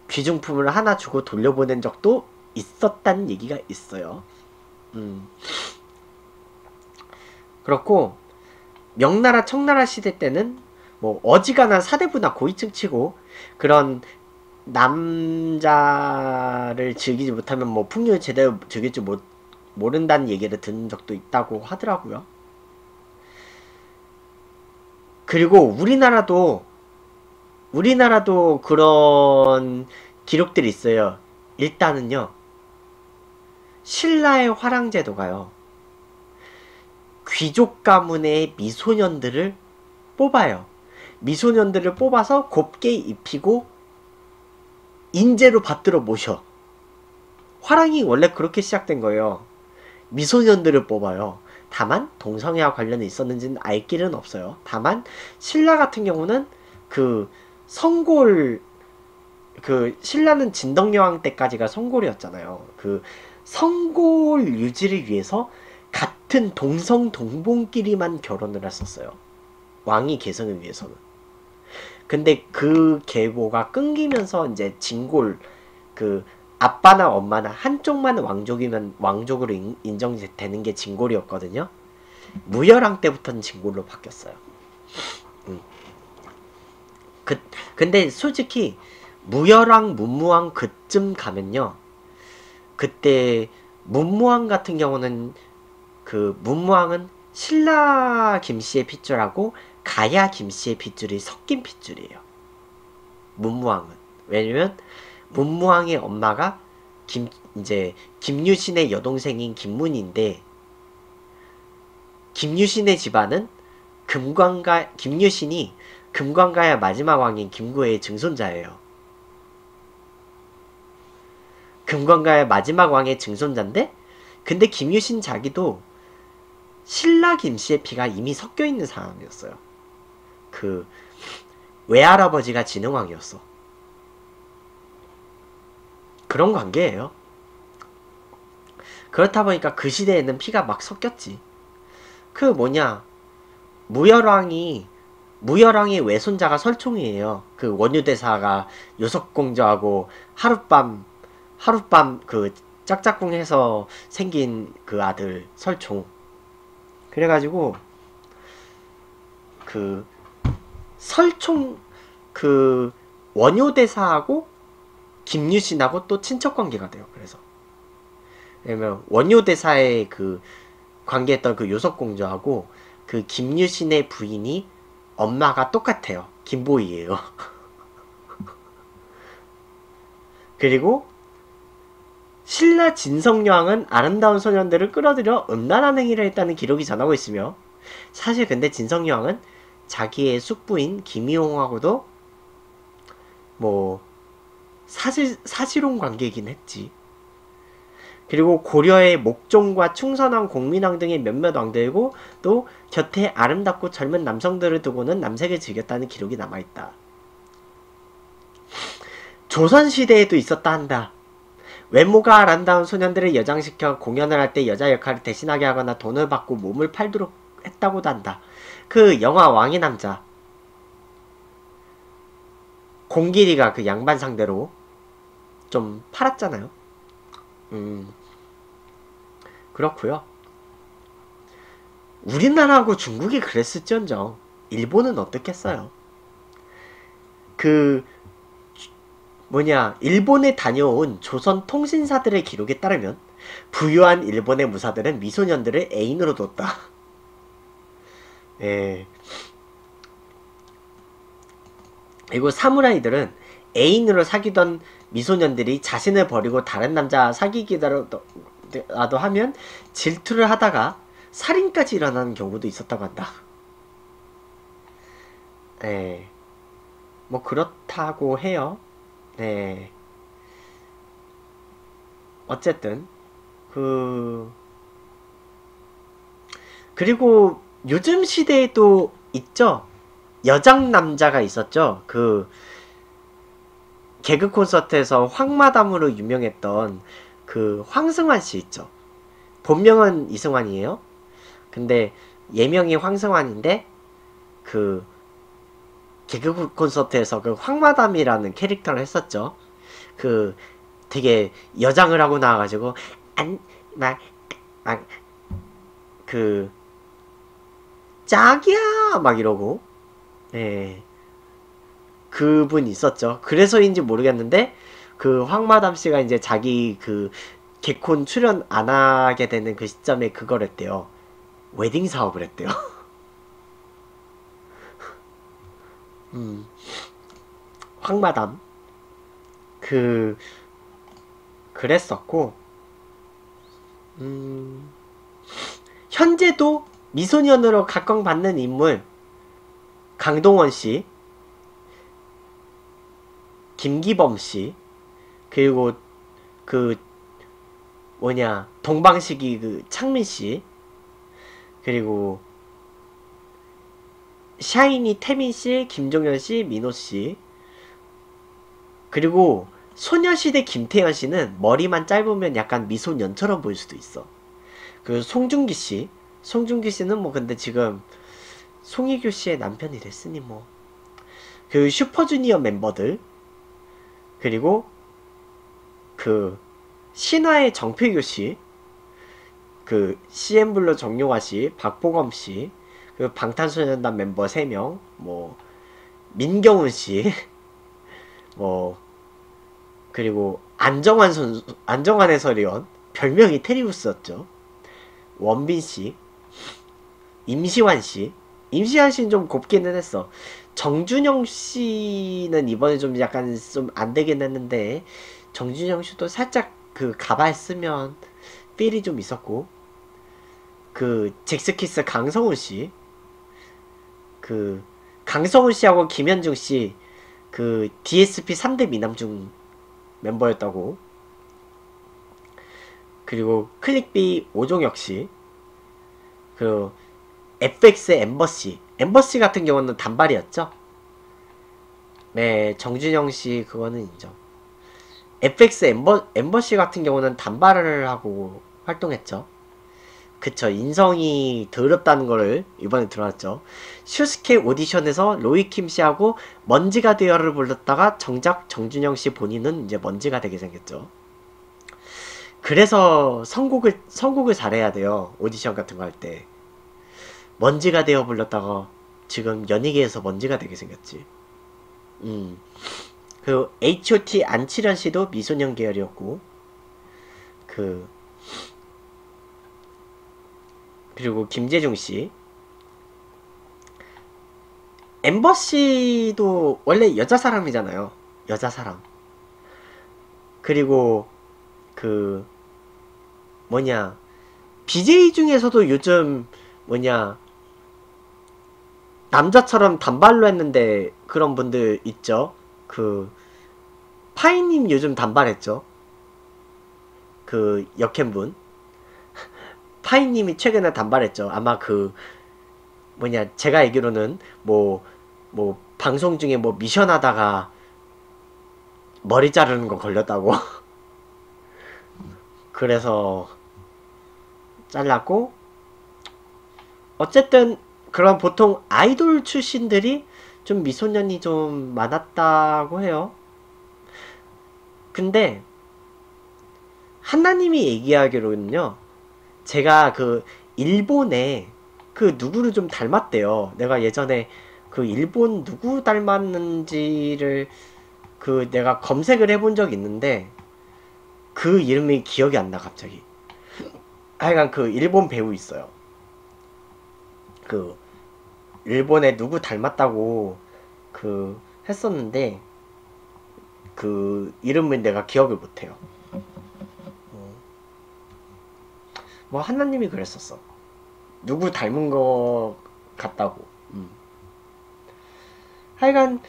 귀중품을 하나 주고 돌려보낸 적도 있었다는 얘기가 있어요. 그렇고 명나라 청나라 시대 때는 뭐 어지간한 사대부나 고위층 치고 그런 남자를 즐기지 못하면 뭐 풍류를 제대로 즐길 줄 모른다는 얘기를 듣는 적도 있다고 하더라고요. 그리고 우리나라도 그런 기록들이 있어요. 일단은요, 신라의 화랑제도가요, 귀족 가문의 미소년들을 뽑아요. 미소년들을 뽑아서 곱게 입히고 인재로 받들어 모셔. 화랑이 원래 그렇게 시작된 거예요. 미소년들을 뽑아요. 다만 동성애와 관련이 있었는지는 알 길은 없어요. 다만 신라 같은 경우는 그 성골, 그 신라는 진덕여왕 때까지가 성골이었잖아요. 그 성골 유지를 위해서 같은 동성 동본끼리만 결혼을 했었어요. 왕위 계승을 위해서는. 근데 그 계보가 끊기면서 이제 진골, 그 아빠나 엄마나 한쪽만 왕족이면 왕족으로 인정되는 게 진골이었거든요. 무열왕 때부터는 진골로 바뀌었어요. 근데 솔직히 무열왕, 문무왕 그쯤 가면요, 그때 문무왕 같은 경우는 그 문무왕은 신라 김씨의 핏줄하고 가야 김씨의 핏줄이 섞인 핏줄이에요. 문무왕은. 왜냐면 문무왕의 엄마가 이제 김유신의 여동생인 김문인데, 김유신의 집안은 김유신이 금관가야 마지막 왕인 김구의 증손자예요. 금관가야 마지막 왕의 증손자인데, 근데 김유신 자기도 신라 김씨의 피가 이미 섞여 있는 사람이었어요. 그 외할아버지가 진흥왕이었어. 그런 관계예요. 그렇다 보니까 그 시대에는 피가 막 섞였지. 그 뭐냐, 무열왕의 외손자가 설총이에요. 그 원유대사가 요석공주하고 하룻밤 그 짝짝꿍해서 생긴 그 아들 설총. 그래가지고 그 설총, 그 원효대사하고 김유신하고 또 친척관계가 돼요. 그래서 왜냐면 원효대사의 그 관계했던 그 요석공주하고 그 김유신의 부인이 엄마가 똑같아요. 김보희예요. 그리고 신라 진성여왕은 아름다운 소년들을 끌어들여 음란한 행위를 했다는 기록이 전하고 있으며, 사실 근데 진성여왕은 자기의 숙부인 김이홍하고도 뭐 사실혼 관계이긴 했지. 그리고 고려의 목종과 충선왕, 공민왕 등의 몇몇 왕들고 또 곁에 아름답고 젊은 남성들을 두고는 남색을 즐겼다는 기록이 남아있다. 조선시대에도 있었다 한다. 외모가 아름다운 소년들을 여장시켜 공연을 할 때 여자 역할을 대신하게 하거나 돈을 받고 몸을 팔도록 했다고도 한다. 그 영화 왕의 남자, 공길이가 그 양반 상대로 좀 팔았잖아요. 그렇고요. 우리나라하고 중국이 그랬을지언정 일본은 어떻겠어요. 그 뭐냐, 일본에 다녀온 조선 통신사들의 기록에 따르면 부유한 일본의 무사들은 미소년들을 애인으로 뒀다. 예. 그리고 사무라이들은 애인으로 사귀던 미소년들이 자신을 버리고 다른 남자 사귀기라도 하면 질투를 하다가 살인까지 일어나는 경우도 있었다고 한다. 네. 뭐 그렇다고 해요. 네. 어쨌든 그리고 요즘 시대에도 있죠. 여장 남자가 있었죠. 그 개그 콘서트에서 황마담으로 유명했던 그 황승환 씨 있죠. 본명은 이승환이에요. 근데 예명이 황승환인데 그 개그 콘서트에서 그 황마담이라는 캐릭터를 했었죠. 그 되게 여장을 하고 나와가지고 그 짝이야 막 이러고 예 그분 있었죠. 그래서인지 모르겠는데 그 황마담 씨가 이제 자기 그 개콘 출연 안 하게 되는 그 시점에 그걸 했대요. 웨딩 사업을 했대요. 황마담 그 그랬었고 현재도 미소년으로 각광받는 인물 강동원 씨, 김기범 씨, 그리고 그 뭐냐 동방식이 그 창민 씨, 그리고 샤이니 태민 씨, 김종현 씨, 민호 씨, 그리고 소녀시대 김태현 씨는 머리만 짧으면 약간 미소년처럼 보일 수도 있어. 그 송중기 씨, 송중기 씨는 뭐 근데 지금 송혜교 씨의 남편이 됐으니 뭐. 그 슈퍼주니어 멤버들, 그리고 그 신화의 정필교 씨, 그 CN블루 정용화 씨, 박보검 씨, 그 방탄소년단 멤버 3명, 뭐 민경훈 씨, 뭐 그리고 안정환 선수, 안정환 해설위원, 별명이 테리우스였죠. 원빈 씨, 임시완 씨, 임시완 씨는 좀 곱기는 했어. 정준영 씨는 이번에 좀 약간 좀 안 되긴 했는데 정준영 씨도 살짝 그 가발 쓰면 필이 좀 있었고, 그 잭스키스 강성훈 씨, 그 강성훈 씨하고 김현중 씨 그 DSP 3대 미남 중 멤버였다고. 그리고 클릭비 오종혁 씨, 그 FX 엠버씨, 엠버씨 같은 경우는 단발이었죠. 네, 정준영 씨 그거는 인정. FX 엠버씨 같은 경우는 단발을 하고 활동했죠. 그쵸, 인성이 더럽다는 거를 이번에 들어왔죠. 슈스케 오디션에서 로이킴 씨하고 먼지가 되어를 불렀다가 정작 정준영 씨 본인은 이제 먼지가 되게 생겼죠. 그래서 선곡을 잘해야 돼요. 오디션 같은 거 할 때. 먼지가 되어 불렀다가 지금 연예계에서 먼지가 되게 생겼지. 그 H.O.T 안치련 씨도 미소년 계열이었고, 그리고 김재중 씨, 엠버 씨도 원래 여자 사람이잖아요. 여자 사람. 그리고 그 뭐냐 BJ 중에서도 요즘 뭐냐 남자처럼 단발로 했는데 그런 분들 있죠. 그 파이님 요즘 단발했죠. 그 역행분 파이님이 최근에 단발했죠. 아마 그 뭐냐 제가 알기로는 뭐 방송 중에 뭐 미션 하다가 머리 자르는 거 걸렸다고. 그래서 잘랐고, 어쨌든 그런 보통 아이돌 출신들이 좀 미소년이 좀 많았다고 해요. 근데 한나님이 얘기하기로는요, 제가 그 일본에 그 누구를 좀 닮았대요. 내가 예전에 그 일본 누구 닮았는지를 그 내가 검색을 해본 적이 있는데 그 이름이 기억이 안 나 갑자기. 하여간 그 일본 배우 있어요. 그 일본에 누구 닮았다고 그 했었는데 그 이름을 내가 기억을 못해요. 뭐 하나님이 그랬었어. 누구 닮은 거 같다고. 하여간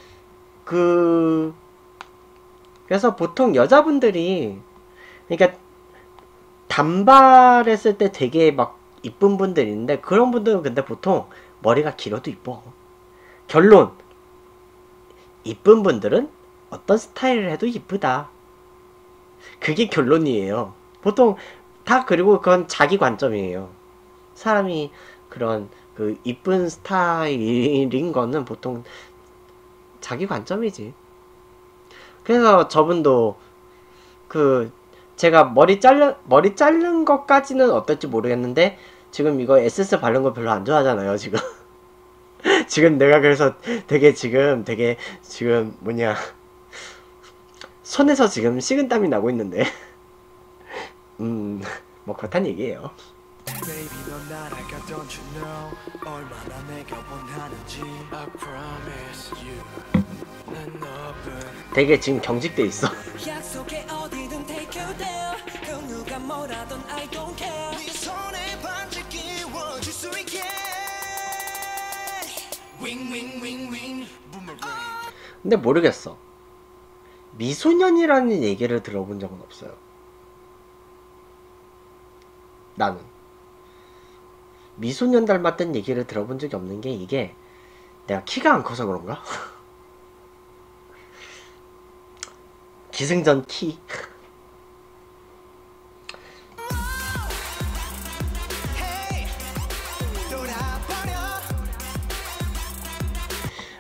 그래서 보통 여자분들이, 그러니까 단발했을 때 되게 막 이쁜 분들 있는데 그런 분들은 근데 보통 머리가 길어도 이뻐. 결론, 이쁜 분들은 어떤 스타일을 해도 이쁘다. 그게 결론이에요. 보통 다. 그리고 그건 자기 관점이에요. 사람이 그런 그 이쁜 스타일인 거는 보통 자기 관점이지. 그래서 저분도 그 제가 머리 자른 것까지는 어떨지 모르겠는데 지금 이거 에센스 바른 거 별로 안 좋아하잖아요, 지금. 지금 내가 그래서 되게 지금 뭐냐, 손에서 지금 식은땀이 나고 있는데. 뭐 그렇단 얘기예요. Baby, 넌 날아가 don't you know 얼마나 내가 원하는지 I promise you 난 너뿐. 되게 지금 경직돼 있어. 약속해 어디든 take you there 그 누가 뭐라던 I don't care 네 손에 반짝 끼워줄 수 있게 윙윙윙윙 근데 모르겠어. 미소년이라는 얘기를 들어본 적은 없어요. 나는 미소년 닮았던 얘기를 들어본 적이 없는 게, 이게 내가 키가 안 커서 그런가? 기승전 키.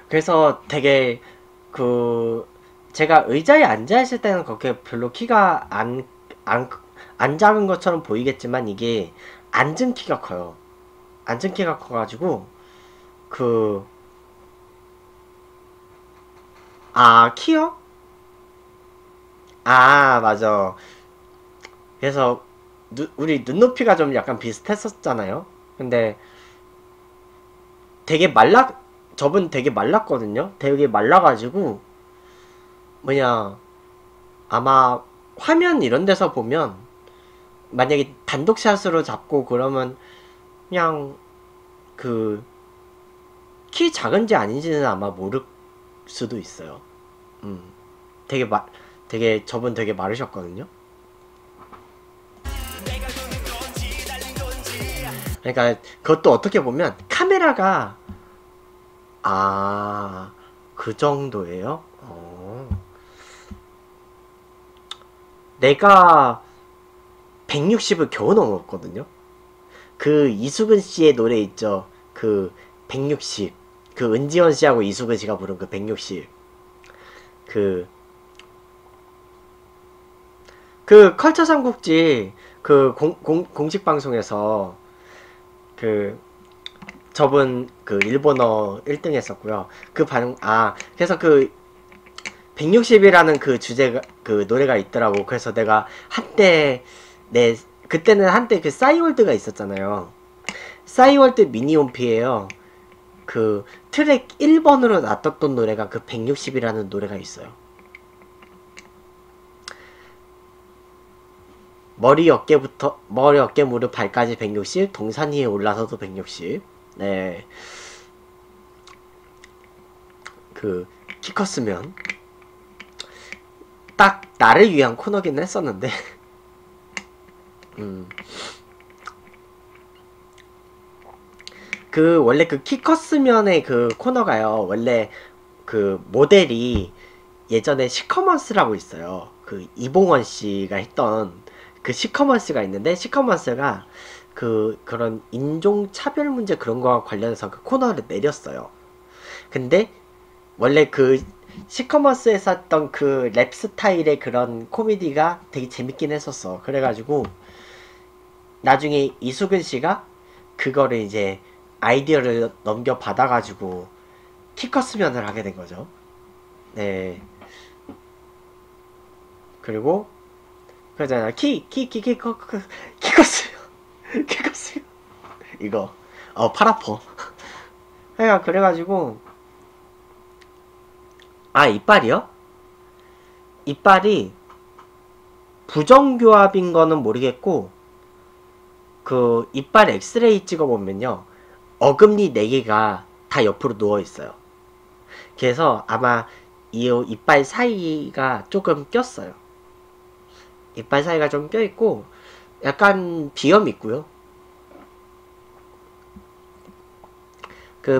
그래서 되게 제가 의자에 앉아있을 때는 그렇게 별로 키가 안 작은 것처럼 보이겠지만 이게 앉은 키가 커요. 앉은 키가 커가지고 키요? 맞아. 그래서 우리 눈높이가 좀 약간 비슷했었잖아요. 근데 저분 되게 말랐거든요. 되게 말라가지고 뭐냐, 아마 화면 이런 데서 보면 만약에 단독샷으로 잡고 그러면 그냥 키 작은지 아닌지는 아마 모를 수도 있어요. 저분 되게 마르셨거든요. 그러니까 그것도 어떻게 보면 카메라가 그 정도예요? 내가 160을 겨우 넘었거든요. 그 이수근 씨의 노래 있죠. 그 160. 그 은지원 씨하고 이수근 씨가 부른 그 160. 그 컬처 삼국지 공식 방송에서 저분 일본어 1등 했었고요. 그래서 160이라는 그 주제가 노래가 있더라고. 그래서 내가 그때는 한때 그 싸이월드가 있었잖아요. 싸이월드 미니홈피에요. 트랙 1번으로 놔뒀던 노래가 160이라는 노래가 있어요. 머리 어깨 무릎 발까지 160, 동산 위에 올라서도 160. 네. 키 컸으면 딱 나를 위한 코너긴 했었는데. 원래 키 컸으면의 코너가요. 원래 모델이 예전에 시커먼스라고 있어요. 이봉원 씨가 했던 시커먼스가 있는데, 시커먼스가 그런 인종차별 문제 그런 거와 관련해서 코너를 내렸어요. 근데 원래 시커먼스에서 했던 랩 스타일의 그런 코미디가 되게 재밌긴 했었어. 그래가지고 나중에 이수근 씨가 그거를 이제 아이디어를 넘겨받아가지고 키 컸으면을 하게 된 거죠. 네. 그리고 그러잖아. 키 컸으면 이거 팔 아파. 그래가지고 이빨이요? 이빨이 부정교합인 거는 모르겠고 이빨 엑스레이 찍어보면요, 어금니 4개가 다 옆으로 누워있어요. 그래서 아마 이 이빨 사이가 조금 꼈어요. 이빨 사이가 좀 껴있고 약간 비염이 있고요.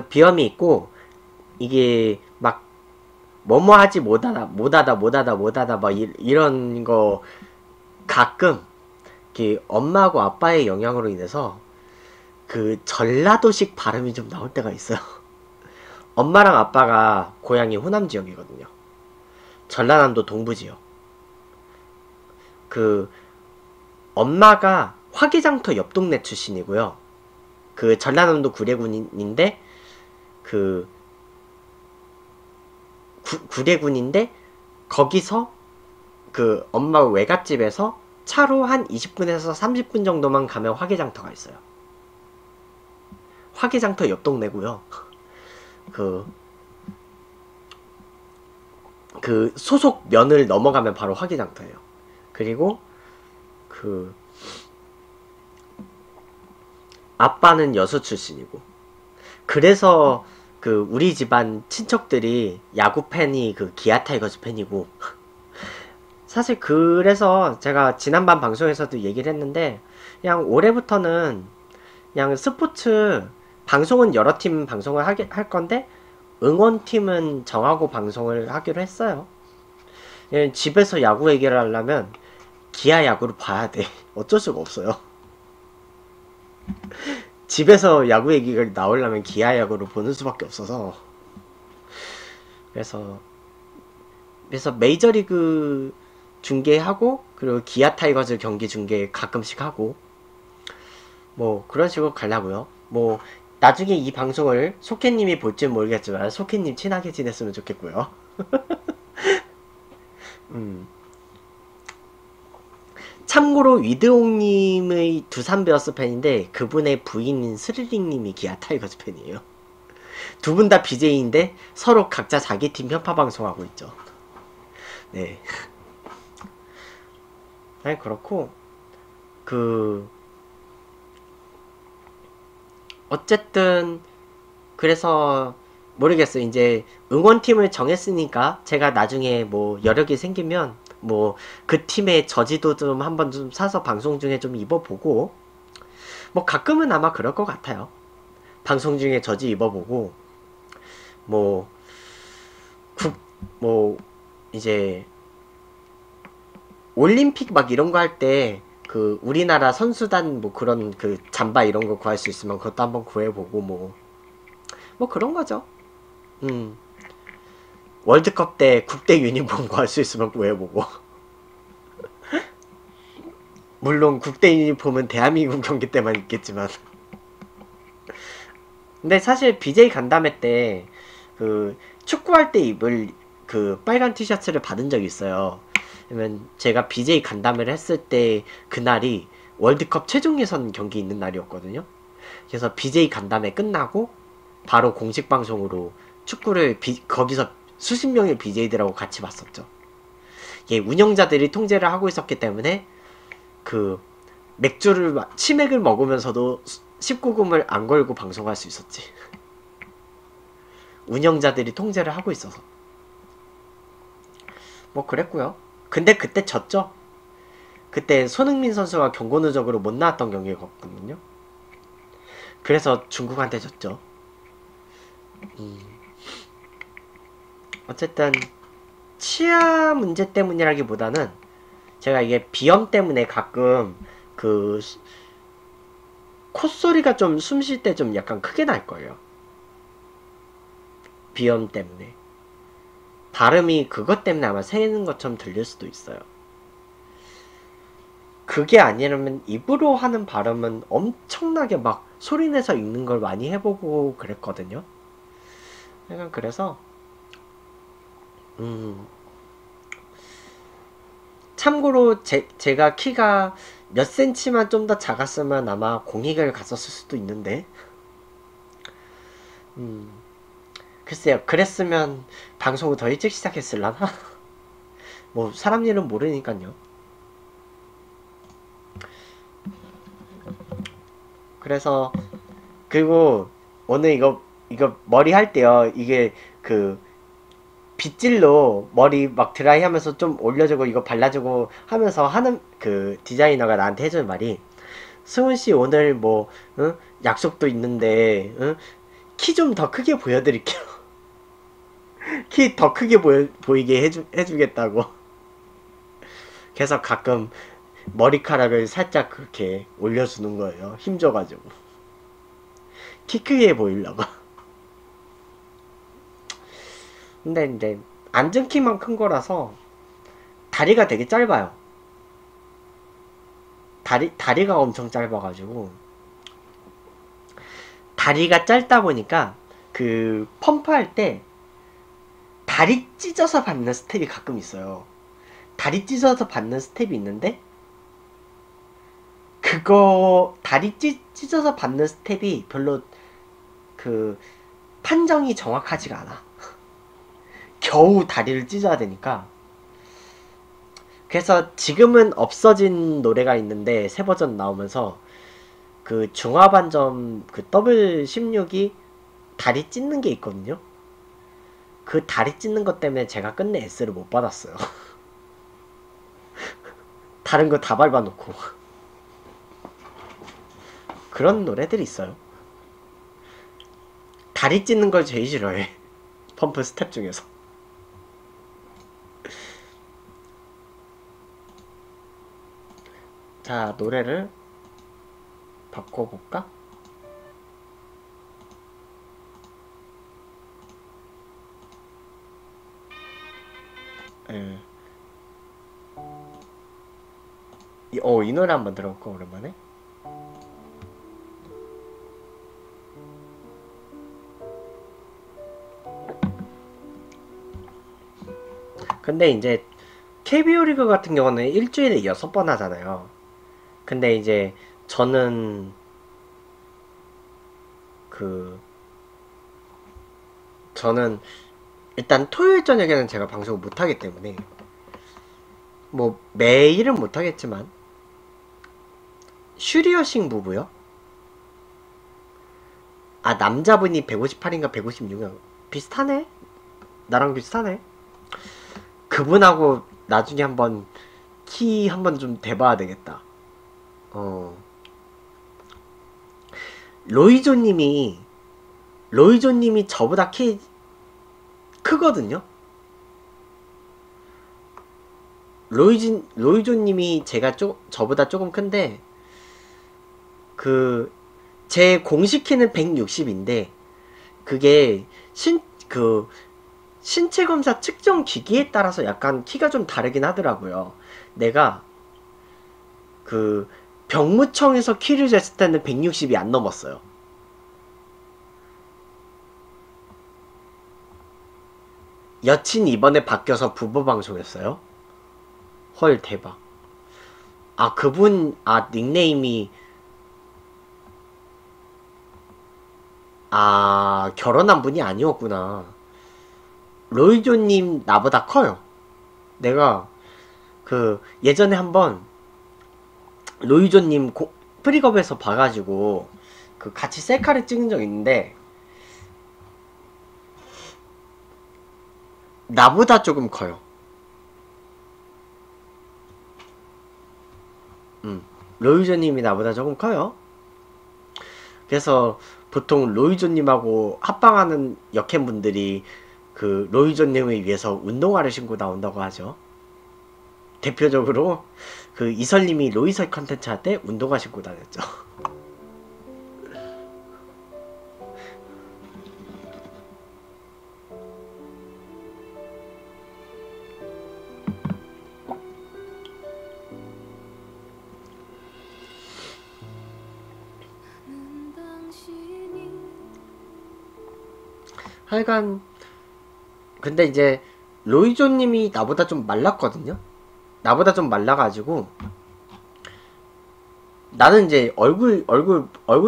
비염이 있고 이게 막 뭐뭐 하지 못하다 막 이런 거 가끔 이게 엄마하고 아빠의 영향으로 인해서 그 전라도식 발음이 좀 나올 때가 있어요. 엄마랑 아빠가 고향이 호남 지역이거든요. 전라남도 동부 지역. 그 엄마가 화기장터 옆 동네 출신이고요. 그 전라남도 구례군인데 그 구례군인데 거기서 그 엄마 외갓집에서 차로 한 20분에서 30분 정도만 가면 화기장터가 있어요. 화기장터 옆 동네고요. 그 소속 면을 넘어가면 바로 화기장터예요. 그리고 그 아빠는 여수 출신이고, 그래서 그 우리 집안 친척들이 야구 팬이 그 기아 타이거즈 팬이고, 사실 그래서 제가 지난번 방송에서도 얘기를 했는데, 그냥 올해부터는 그냥 스포츠 방송은 여러 팀 방송을 할 건데 응원팀은 정하고 방송을 하기로 했어요. 집에서 야구 얘기를 하려면 기아 야구를 봐야 돼. 어쩔 수가 없어요. 집에서 야구 얘기가 나오려면 기아 야구를 보는 수밖에 없어서. 그래서 메이저리그 중계하고, 그리고 기아 타이거즈 경기 중계 가끔씩 하고, 뭐 그런 식으로 가려고요. 뭐 나중에 이 방송을 소케님이 볼지는 모르겠지만 소케님 친하게 지냈으면 좋겠고요. 참고로 위드옹님의 두산 베어스 팬인데 그분의 부인인 스릴링님이 기아 타이거즈 팬이에요. 두 분 다 BJ인데 서로 각자 자기 팀 편파 방송하고 있죠. 네. 아니 그렇고 어쨌든 그래서 모르겠어요. 이제 응원팀을 정했으니까 제가 나중에 뭐 여력이 생기면 뭐 그 팀의 저지도 좀 한번 좀 사서 방송 중에 좀 입어보고, 뭐 가끔은 아마 그럴 것 같아요. 방송 중에 저지 입어보고, 뭐 이제 올림픽 막 이런 거 할 때 그 우리나라 선수단 뭐 그런 그 잠바 이런 거 구할 수 있으면 그것도 한번 구해보고 뭐 그런 거죠. 월드컵 때 국대 유니폼 구할 수 있으면 구해보고. 물론 국대 유니폼은 대한민국 경기 때만 있겠지만. 근데 사실 BJ 간담회 때 그 축구할 때 입을 그 빨간 티셔츠를 받은 적이 있어요. 그러면 제가 BJ 간담회를 했을 때 그날이 월드컵 최종 예선 경기 있는 날이었거든요. 그래서 BJ 간담회 끝나고 바로 공식 방송으로 축구를 거기서 수십 명의 BJ들하고 같이 봤었죠. 예, 운영자들이 통제를 하고 있었기 때문에 그 치맥을 먹으면서도 19금을 안 걸고 방송할 수 있었지. 운영자들이 통제를 하고 있어서. 뭐 그랬고요. 근데 그때 졌죠. 그때 손흥민 선수가 경고 누적으로 못 나왔던 경기였거든요. 그래서 중국한테 졌죠. 어쨌든 치아 문제 때문이라기보다는 제가 이게 비염 때문에 가끔 그 콧소리가 좀 숨 쉴 때 좀 약간 크게 날 거예요. 비염 때문에. 발음이 그것 때문에 아마 새는 것처럼 들릴 수도 있어요. 그게 아니라면 입으로 하는 발음은 엄청나게 막 소리내서 읽는 걸 많이 해보고 그랬거든요. 약간 그래서 참고로 제가 키가 몇 센치만 좀 더 작았으면 아마 공익을 갔었을 수도 있는데, 글쎄요. 그랬으면 방송을 더 일찍 시작했을라나? 뭐 사람 일은 모르니까요. 그래서 그리고 오늘 이거 머리 할 때요. 이게 그 빗질로 머리 막 드라이 하면서 좀 올려주고 이거 발라주고 하면서 하는 그 디자이너가 나한테 해주는 말이, 승훈씨 오늘 뭐 약속도 있는데 키 좀 더 크게 보여드릴게요. 키 더 크게 보이게 해주겠다고. 그래서 가끔 머리카락을 살짝 그렇게 올려주는 거예요. 힘줘가지고. 키 크게 보이려고. 근데 이제 앉은 키만 큰 거라서 다리가 되게 짧아요. 다리가 엄청 짧아가지고 다리가 짧다 보니까 그 펌프할 때 다리 찢어서 받는 스텝이 가끔 있어요. 다리 찢어서 받는 스텝이 있는데 그거 다리 찢어서 받는 스텝이 별로 그 판정이 정확하지가 않아. 겨우 다리를 찢어야 되니까. 그래서 지금은 없어진 노래가 있는데 새 버전 나오면서 그 중화반점 그 W16이 다리 찢는 게 있거든요. 그 다리 찢는 것 때문에 제가 끝내 S를 못 받았어요. 다른 거 다 밟아놓고. 그런 노래들이 있어요. 다리 찢는 걸 제일 싫어해. 펌프 스텝 중에서. 자, 노래를 바꿔볼까? 예. 이 노래 한번 들어볼까, 오랜만에? 근데 이제 KBO 리그 같은 경우는 일주일에 6번 하잖아요. 근데 이제 저는 저는 일단 토요일 저녁에는 제가 방송을 못하기 때문에 뭐 매일은 못하겠지만 슈리어싱 부부요? 아, 남자분이 158인가 156인가 비슷하네? 나랑 비슷하네? 그분하고 나중에 한번 키 한번 좀 대봐야 되겠다. 로이조님이 저보다 키 크거든요? 로이조님이 저보다 조금 큰데, 제 공식 키는 160인데, 그게, 신체검사 측정 기기에 따라서 약간 키가 좀 다르긴 하더라고요. 내가, 병무청에서 키를 쟀을 때는 160이 안 넘었어요. 여친 이번에 바뀌어서 부부 방송했어요? 헐, 대박. 아, 닉네임이, 결혼한 분이 아니었구나. 로이조님 나보다 커요. 내가, 예전에 한번, 로이조님 프리컵에서 봐가지고, 같이 셀카를 찍은 적 있는데, 나보다 조금 커요. 로이조님이 나보다 조금 커요. 그래서 보통 로이조님하고 합방하는 여캠분들이 로이조님을 위해서 운동화를 신고 나온다고 하죠. 대표적으로 이설님이 로이설 컨텐츠 할 때 운동화 신고 다녔죠. 하여간 근데 이제 로이조님이 나보다 좀 말랐거든요. 나보다 좀 말라가지고 나는 이제 얼굴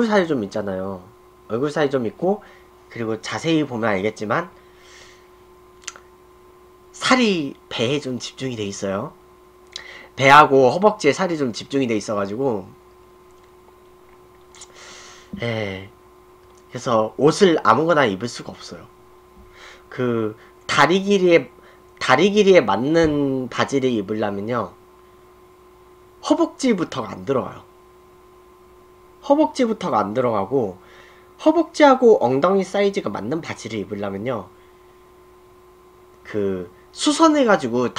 살이 좀 있잖아요. 얼굴 살이 좀 있고, 그리고 자세히 보면 알겠지만 살이 배에 좀 집중이 돼 있어요. 배하고 허벅지에 살이 좀 집중이 돼 있어가지고, 그래서 옷을 아무거나 입을 수가 없어요. 다리 길이에 맞는 바지를 입으려면요, 허벅지부터가 안 들어가요. 허벅지부터가 안 들어가고, 허벅지하고 엉덩이 사이즈가 맞는 바지를 입으려면요, 그 수선해가지고